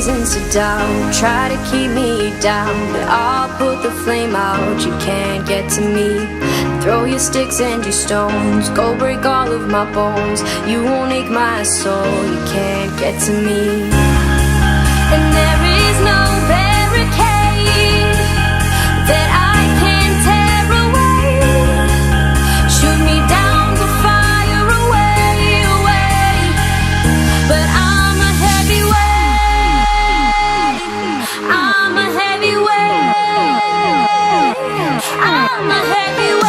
reasons to doubt, try to keep me down, but I'll put the flame out. You can't get to me. Throw your sticks and your stones, go break all of my bones. You won't ache my soul. You can't get to me. And there is no barricade that I can tear away. Shoot me down, go fire away, away. But I'm a heavyweight. I'm a heavyweight. I'm a heavyweight.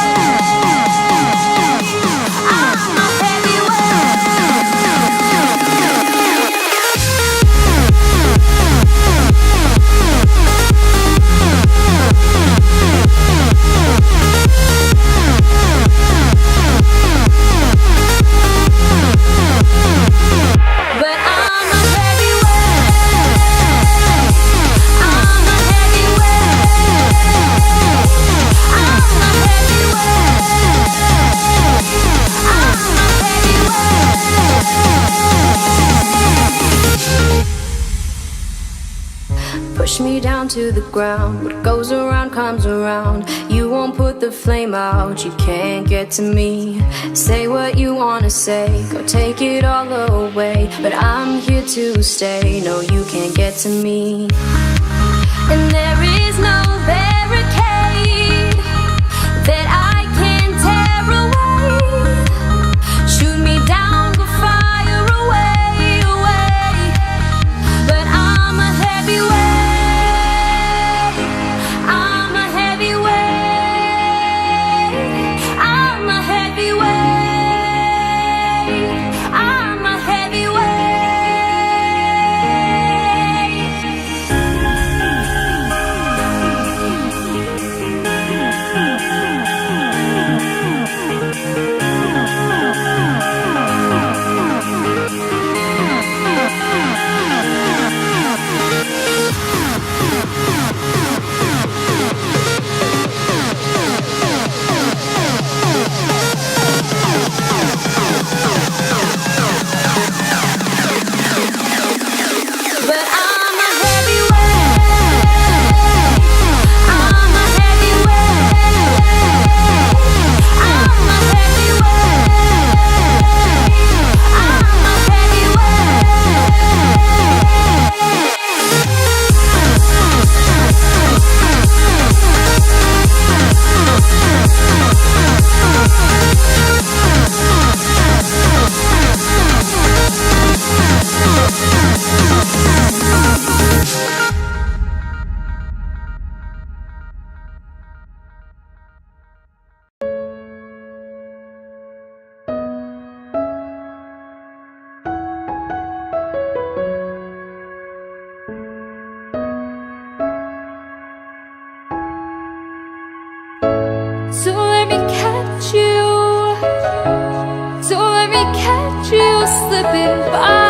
Push me down to the ground. What goes around comes around. You won't put the flame out. You can't get to me. Say what you wanna say, go take it all away, but I'm here to stay. No, you can't get to me. And there is no barricade that I can tear away. Shoot me down, go fire away, away. But I'm a heavyweight. So let me catch you, so let me catch you slipping by.